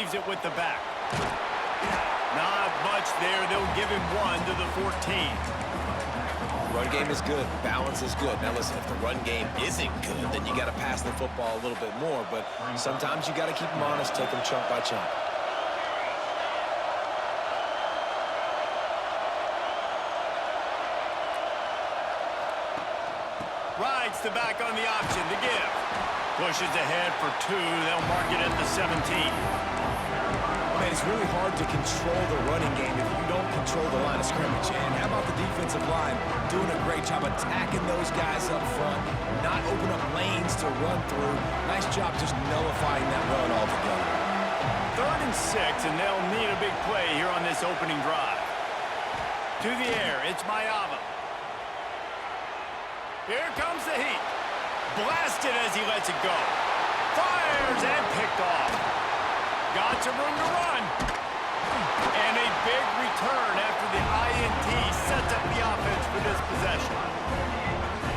receives it with the back. Not much there. They'll give him 1 to the 14. Run game is good. Balance is good. Now, listen, if the run game isn't good, then you got to pass the football a little bit more. But sometimes you got to keep them honest, take them chunk by chunk. Rides the back on the option to give. Pushes ahead for 2. They'll mark it at the 17. Man, it's really hard to control the running game if you don't control the line of scrimmage. And how about the defensive line doing a great job attacking those guys up front, not open up lanes to run through. Nice job just nullifying that run altogether. 3rd and 6, and they'll need a big play here on this opening drive. To the air, it's Mayava. Here comes the heat. Blasted as he lets it go. Fires and picked off. Got some room to run. And a big return after the INT sets up the offense for this possession.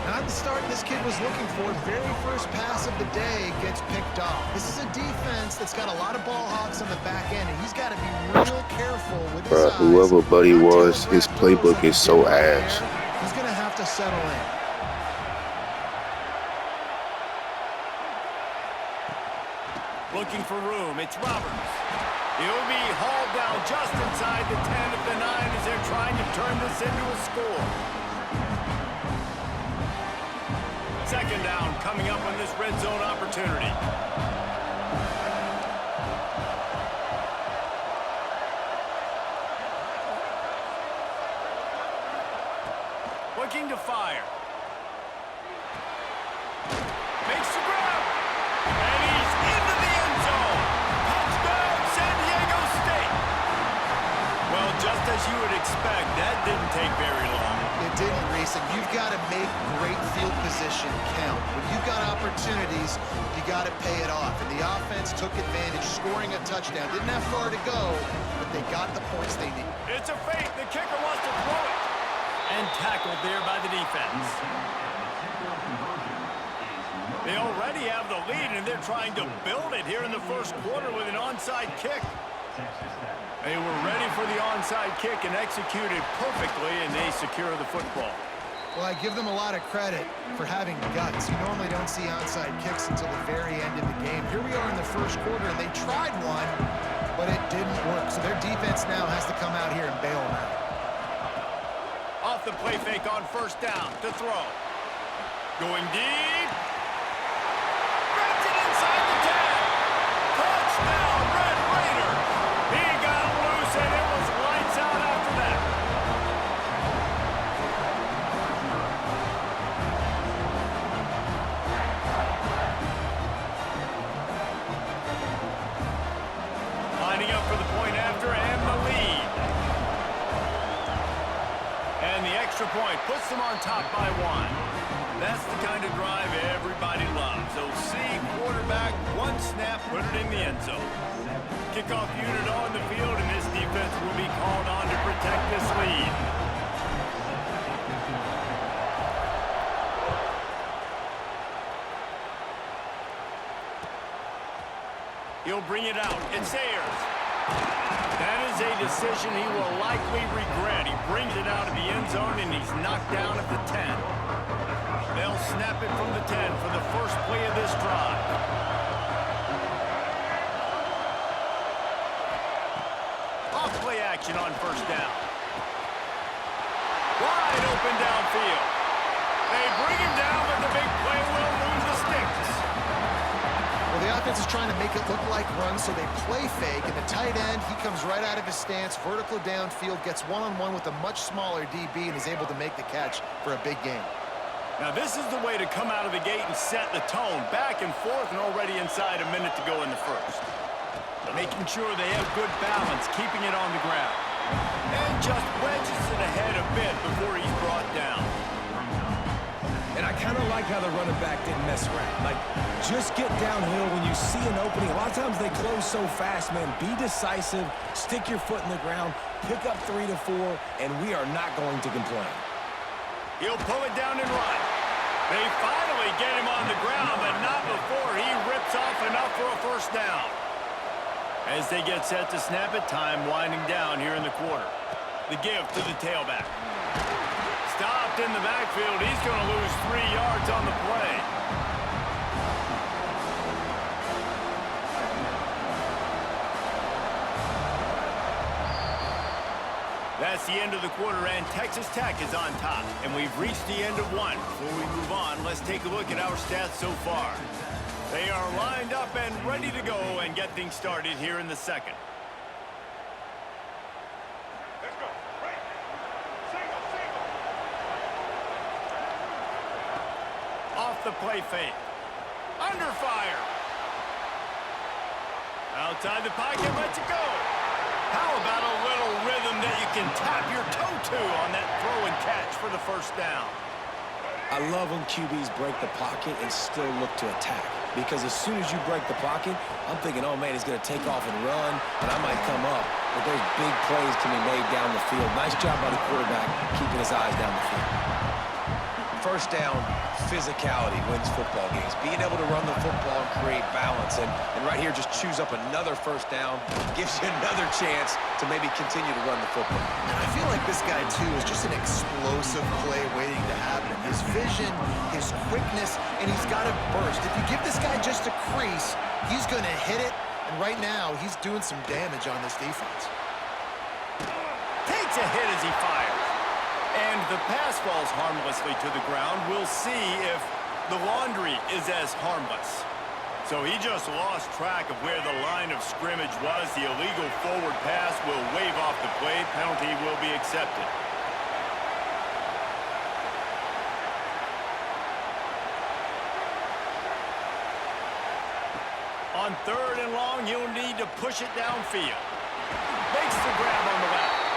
Not the start this kid was looking for. Very first pass of the day gets picked off. This is a defense that's got a lot of ball hawks on the back end, and he's got to be real careful with his eyes. Whoever Buddy was, his playbook is so ass. He's going to have to settle in. Looking for room, it's Roberts. He'll be hauled down just inside the 10 of the 9 as they're trying to turn this into a score. 2nd down coming up on this red zone opportunity. Looking to fire. Makes the grab. And he's into the end zone. Touchdown, San Diego State. Well, just as you would expect, that didn't take very long. It didn't, Reese, and you've got to make great field position count. When you've got opportunities, you got to pay it off. And the offense took advantage, scoring a touchdown. Didn't have far to go, but they got the points they need. It's a fake. The kicker wants to throw it. And tackled there by the defense. They already have the lead, and they're trying to build it here in the first quarter with an onside kick. They were ready for the onside kick and executed perfectly, and they secure the football. Well, I give them a lot of credit for having guts. You normally don't see onside kicks until the very end of the game. Here we are in the first quarter, and they tried one, but it didn't work. So their defense now has to come out here and bail them out. Off the play fake on 1st down to throw. Going deep. Grabs it inside the 10. Touchdown, Red Raiders. He got loose, and it was lights out after that. Lining up for the point after and the lead. And the extra point puts them on top by 1. That's the kind of drive everybody loves. OC quarterback, 1 snap, put it in the end zone. Kickoff unit on the field, and this defense will be called on to protect this lead. He'll bring it out. It's Ayers. That is a decision he will likely regret. He brings it out of the end zone, and he's knocked down at the 10. They'll snap it from the 10 for the first play of this drive. Off-play action on 1st down. Wide open downfield. They bring him down, but the big play will lose the sticks. Well, the offense is trying to make it look like run, so they play fake, and the tight end, he comes right out of his stance, vertical downfield, gets one-on-one with a much smaller DB, and is able to make the catch for a big game. Now, this is the way to come out of the gate and set the tone. Back and forth, and already inside a minute to go in the first. Making sure they have good balance, keeping it on the ground. And just wedges it ahead a bit before he's brought down. And I kind of like how the running back didn't mess around. Like, just get downhill when you see an opening. A lot of times they close so fast, man. Be decisive, stick your foot in the ground, pick up 3 to 4, and we are not going to complain. He'll pull it down and run. They finally get him on the ground, but not before he rips off enough for a 1st down. As they get set to snap it, time winding down here in the quarter. The give to the tailback. Stopped in the backfield. He's going to lose 3 yards on the play. That's the end of the quarter, and Texas Tech is on top. And we've reached the end of one. Before we move on, let's take a look at our stats so far. They are lined up and ready to go and get things started here in the second. Let's go. Right. Single. Off the play fake. Under fire. Outside the pocket, lets it go. How about a little rhythm that you can tap your toe to on that throw and catch for the first down? I love when QBs break the pocket and still look to attack. Because as soon as you break the pocket, I'm thinking, oh, man, he's going to take off and run, and I might come up. But those big plays can be made down the field. Nice job by the quarterback keeping his eyes down the field. First down, physicality wins football games. Being able to run the football and create balance. And right here, just choose up another first down. Gives you another chance to maybe continue to run the football. And I feel like this guy, too, is just an explosive play waiting to happen. His vision, his quickness, and he's got to burst. If you give this guy just a crease, he's going to hit it. And right now, he's doing some damage on this defense. Takes a hit as he fires. And the pass falls harmlessly to the ground. We'll see if the laundry is as harmless. So he just lost track of where the line of scrimmage was. The illegal forward pass will wave off the play. Penalty will be accepted. On 3rd and long, you'll need to push it downfield. Makes the grab on the left.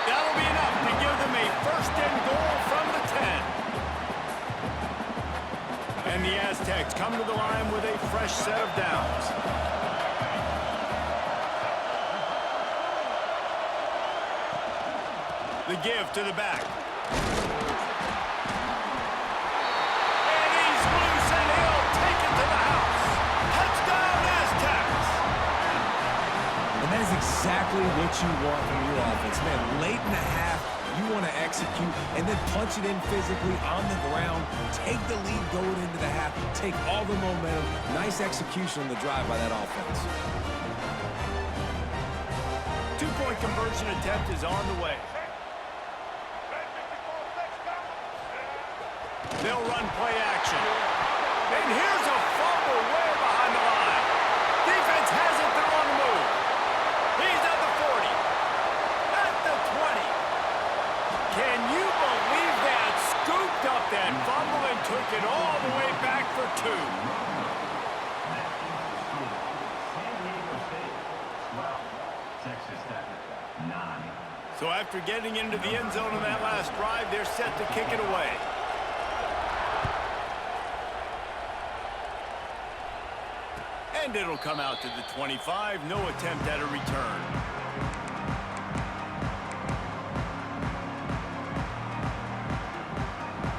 That'll be enough to give them a 1st and goal from the 10. And the Aztecs come to the line with a fresh set of downs. The give to the back. And he's loose and he'll take it to the house. Touchdown, Aztecs! And that is exactly what you want from your offense. Man, late in the half, you want to execute and then punch it in physically on the ground, take the lead going into the half, take all the momentum. Nice execution on the drive by that offense. 2-point conversion attempt is on the way. They'll run play action. And here's a fumble way behind the line. Defense has it, they're on the move. He's at the 40. At the 20. Can you believe that? Scooped up that fumble and took it all the way back for 2. So after getting into the end zone on that last drive, they're set to kick it away. And it'll come out to the 25. No attempt at a return.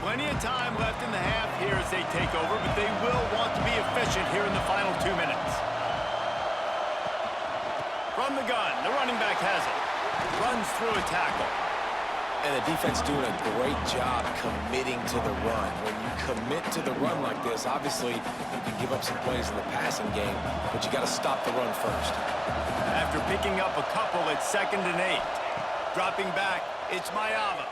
Plenty of time left in the half here as they take over, but they will want to be efficient here in the final 2 minutes. From the gun, the running back has it. Runs through a tackle. And the defense doing a great job committing to the run. When you commit to the run like this, obviously you can give up some plays in the passing game, but you got to stop the run first. After picking up a couple, it's 2nd and 8. Dropping back, it's Mayava.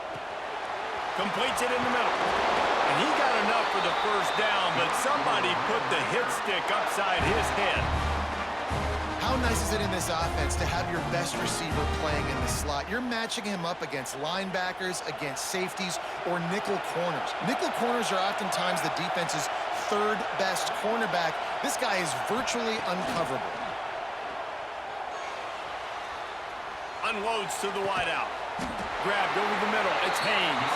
Completes it in the middle. And he got enough for the first down, but somebody put the hit stick upside his head. How nice is it in this offense to have your best receiver playing in the slot? You're matching him up against linebackers, against safeties, or nickel corners. Nickel corners are oftentimes the defense's 3rd best cornerback. This guy is virtually uncoverable. Unloads to the wideout. Grabbed over the middle. It's Haynes.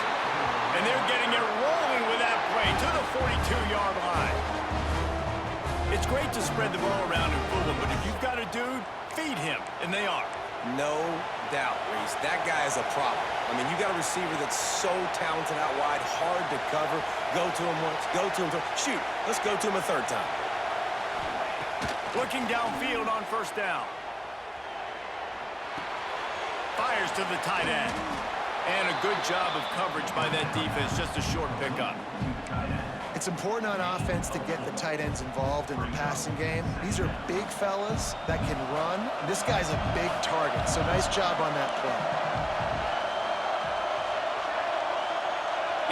And they're getting it rolling with that play to the 42-yard line. It's great to spread the ball around and fool him, but if you've got a dude, feed him, and they are. No doubt, Reese. That guy is a problem. I mean, you got a receiver that's so talented out wide, hard to cover. Go to him once, go to him twice. Shoot, let's go to him a 3rd time. Looking downfield on 1st down. Fires to the tight end. And a good job of coverage by that defense. Just a short pickup. It's important on offense to get the tight ends involved in the passing game. These are big fellas that can run. This guy's a big target, so nice job on that play.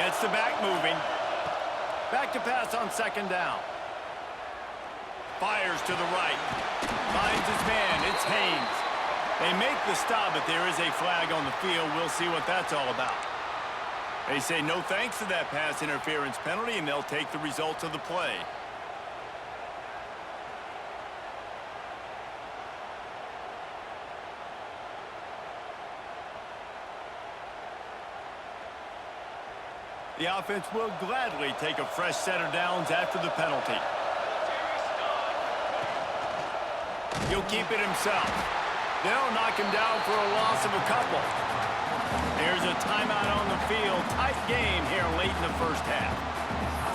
Gets the back moving. Back to pass on second down. Fires to the right. Finds his man. It's Haynes. They make the stop, but there is a flag on the field. We'll see what that's all about. They say no thanks to that pass interference penalty, and they'll take the results of the play. The offense will gladly take a fresh set of downs after the penalty. He'll keep it himself. They'll knock him down for a loss of a couple. There's a timeout on the field. Tight game here late in the first half.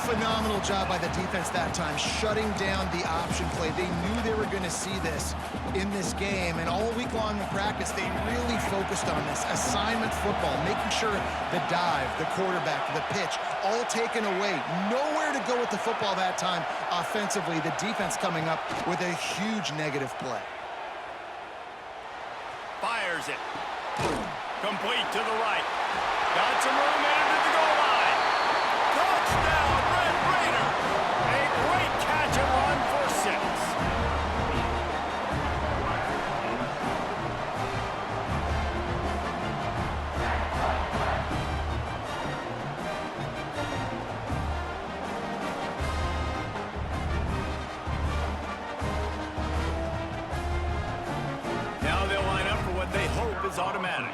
Phenomenal job by the defense that time, shutting down the option play. They knew they were going to see this in this game, and all week long in practice, they really focused on this. Assignment football, making sure the dive, the quarterback, the pitch, all taken away. Nowhere to go with the football that time offensively. The defense coming up with a huge negative play. Fires it. Complete to the right. Got some room in it at the goal line. Touchdown, Red Raiders. A great catch and run for 6. Now they'll line up for what they hope is automatic.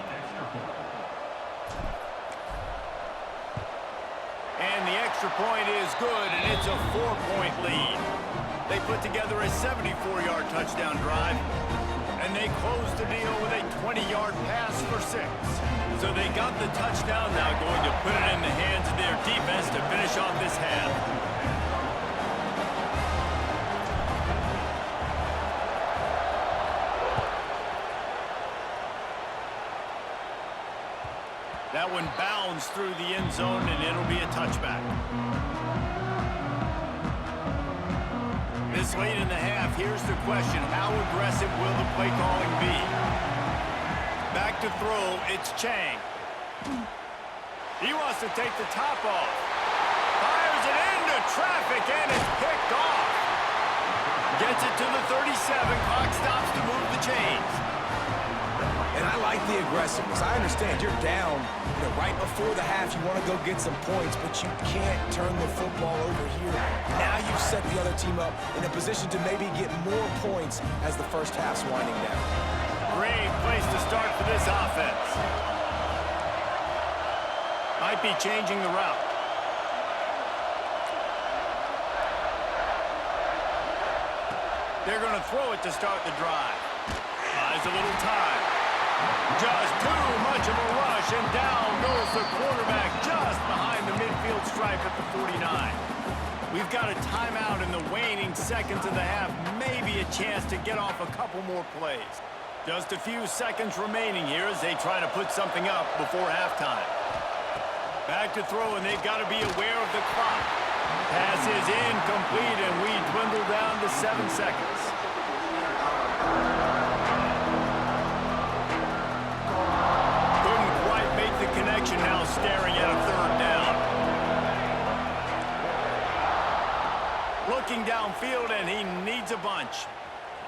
And the extra point is good, and it's a 4-point lead. They put together a 74-yard touchdown drive, and they closed the deal with a 20-yard pass for 6. So they got the touchdown, now going to put it in the hands of their defense to finish off this half. That one bounds through the end zone, and it'll be a touchback. This late in the half, here's the question. How aggressive will the play calling be? Back to throw, it's Chang. He wants to take the top off. Fires it into traffic, and it's picked off. Gets it to the 37. Clock stops to move the chains. And I like the aggressiveness. I understand you're down, right before the half. You want to go get some points, but you can't turn the football over here. Now you've set the other team up in a position to maybe get more points as the first half's winding down. Great place to start for this offense. Might be changing the route. They're going to throw it to start the drive. Buys a little time. Just too much of a rush, and down goes the quarterback just behind the midfield stripe at the 49. We've got a timeout in the waning seconds of the half, maybe a chance to get off a couple more plays. Just a few seconds remaining here as they try to put something up before halftime. Back to throw, and they've got to be aware of the clock. Pass is incomplete, and we dwindle down to 7 seconds. Now staring at a third down. Looking downfield, and he needs a bunch.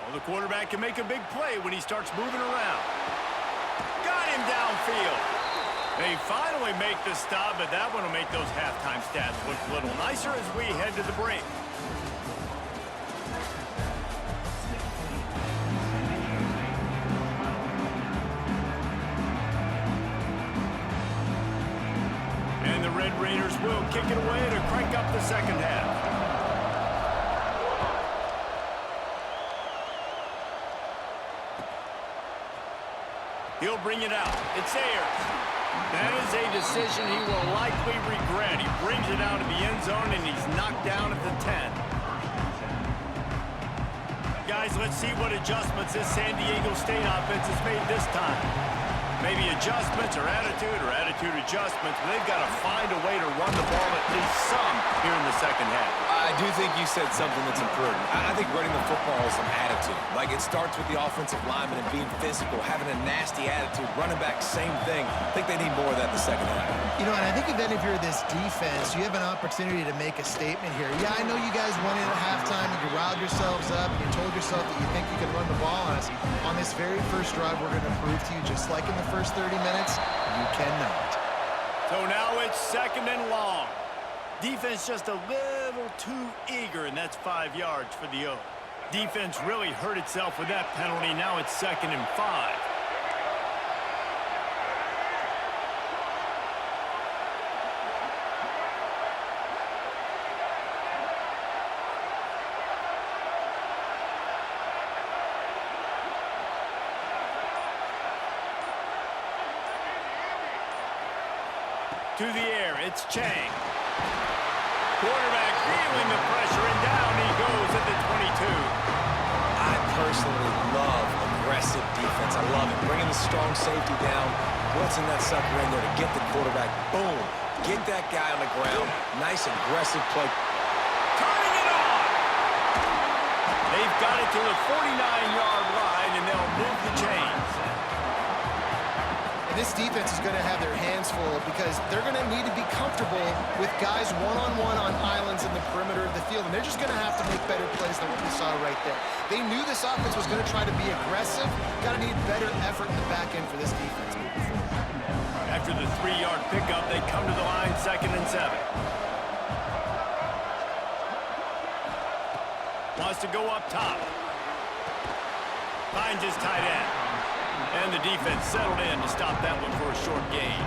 Well, the quarterback can make a big play when he starts moving around. Got him downfield. They finally make the stop, but that one will make those halftime stats look a little nicer as we head to the break. Red Raiders will kick it away to crank up the second half. He'll bring it out. It's Ayers. That is a decision he will likely regret. He brings it out of the end zone, and he's knocked down at the 10. Guys, let's see what adjustments this San Diego State offense has made this time. Maybe adjustments or attitude adjustments. But they've got to find a way to run the ball at least some here in the second half. I do think you said something that's important. I think running the football is an attitude. Like, it starts with the offensive lineman and being physical, having a nasty attitude. Running back, same thing. I think they need more of that in the second half. You know, and I think then if you're this defense, you have an opportunity to make a statement here. Yeah, I know you guys won it at halftime and you riled yourselves up and you told yourself that you think you can run the ball on us. On this very first drive, we're going to prove to you, just like in the first 30 minutes, you cannot. So now it's 2nd and long. Defense just a little too eager, and that's 5 yards for the O. Defense really hurt itself with that penalty. Now it's 2nd and 5. To the air, it's Chang. Quarterback feeling the pressure, and down he goes at the 22. I personally love aggressive defense. I love it. Bringing the strong safety down, blitzing that sucker in there to get the quarterback. Boom. Get that guy on the ground. Nice aggressive play. Turning it on. They've got it to the 49-yard line, and they'll move the chains. And this defense is going to have their hands full because they're going to need to be comfortable with guys one-on-one on islands in the perimeter of the field, and they're just going to have to make better plays than what we saw right there. They knew this offense was going to try to be aggressive. Got to need better effort in the back end for this defense moving forward. After the 3-yard pickup, they come to the line 2nd and 7. Wants to go up top. Finds his tight end. And the defense settled in to stop that one for a short gain.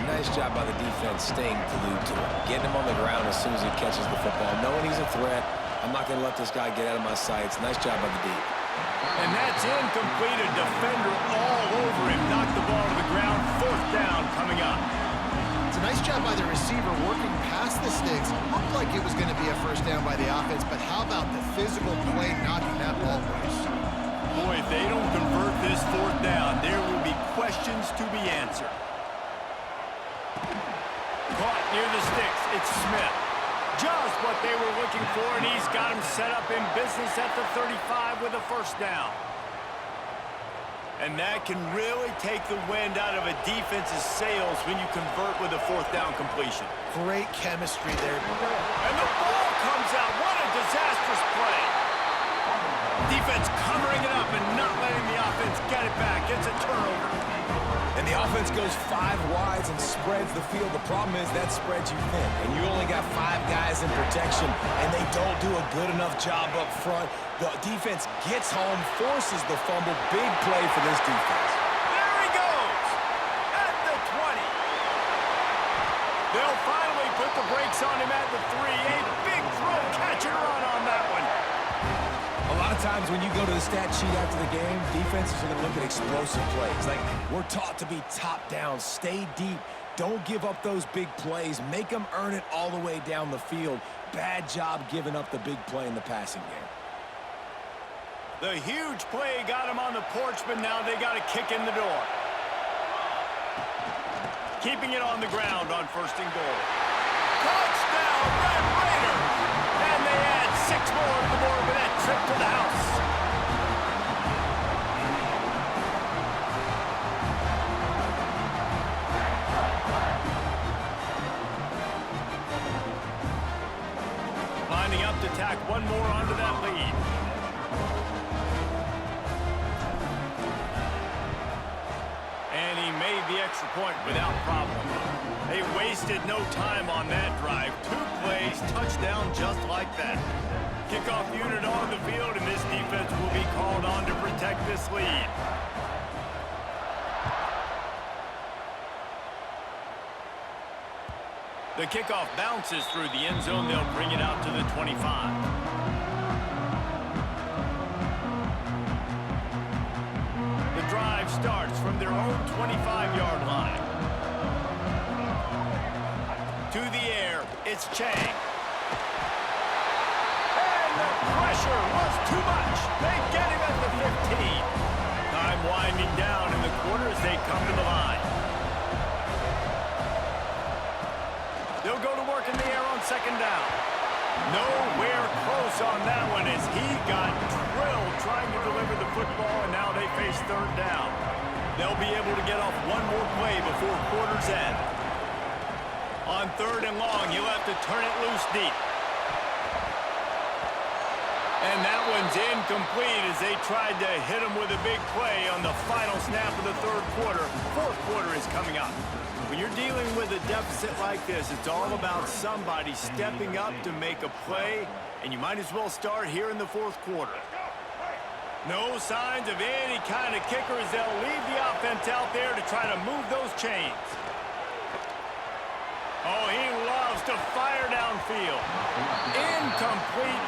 Nice job by the defense staying glued to him. Getting him on the ground as soon as he catches the football. Knowing he's a threat, I'm not going to let this guy get out of my sights. Nice job by the D. And that's incomplete. A defender all over him. Knocked the ball to the ground. 4th down coming up. It's a nice job by the receiver working past the sticks. Looked like it was going to be a first down by the offense, but how about the physical play knocking that ball loose? Boy, if they don't convert this 4th down, there will be questions to be answered. Caught near the sticks. It's Smith. Just what they were looking for, and he's got him set up in business at the 35 with a first down. And that can really take the wind out of a defense's sails when you convert with a 4th down completion. Great chemistry there. And the ball comes out. What a disastrous play. Defense covering it up and not letting the offense get it back. It's a turnover. And the offense goes 5 wides and spreads the field. The problem is that spreads you thin, and you only got 5 guys in protection, and they don't do a good enough job up front. The defense gets home, forces the fumble. Big play for this defense. There he goes at the 20. They'll finally put the brakes on him at the 3. A big throw, catch and run on that one. A lot of times when you go to the stat sheet after the game, defenses are going to look at explosive plays. Like, we're taught to be top down, stay deep, don't give up those big plays, make them earn it all the way down the field. Bad job giving up the big play in the passing game. The huge play got him on the porch, but now they got a kick in the door. Keeping it on the ground on 1st and goal. Touchdown, Red Raiders! And they add 6 more to the board with that trip to the house. Lining up to tack one more onto that lead. And he made the extra point without problem. They wasted no time on that drive. 2 plays, touchdown just like that. Kickoff unit on the field, and this defense will be called on to protect this lead. The kickoff bounces through the end zone. They'll bring it out to the 25. The drive starts from their own 25-yard line. To the air, it's Chang. And the pressure was too much. They get him at the 15. Time winding down second down. Nowhere close on that one as he got drilled trying to deliver the football, and now they face third down. They'll be able to get off one more play before quarter's end. On third and long, you'll have to turn it loose deep. And that one's incomplete as they tried to hit him with a big play on the final snap of the third quarter. Fourth quarter is coming up. When you're dealing with a deficit like this, it's all about somebody stepping up to make a play, and you might as well start here in the fourth quarter. No signs of any kind of kicker as they'll leave the offense out there to try to move those chains. Oh, he loves to fire downfield. Incomplete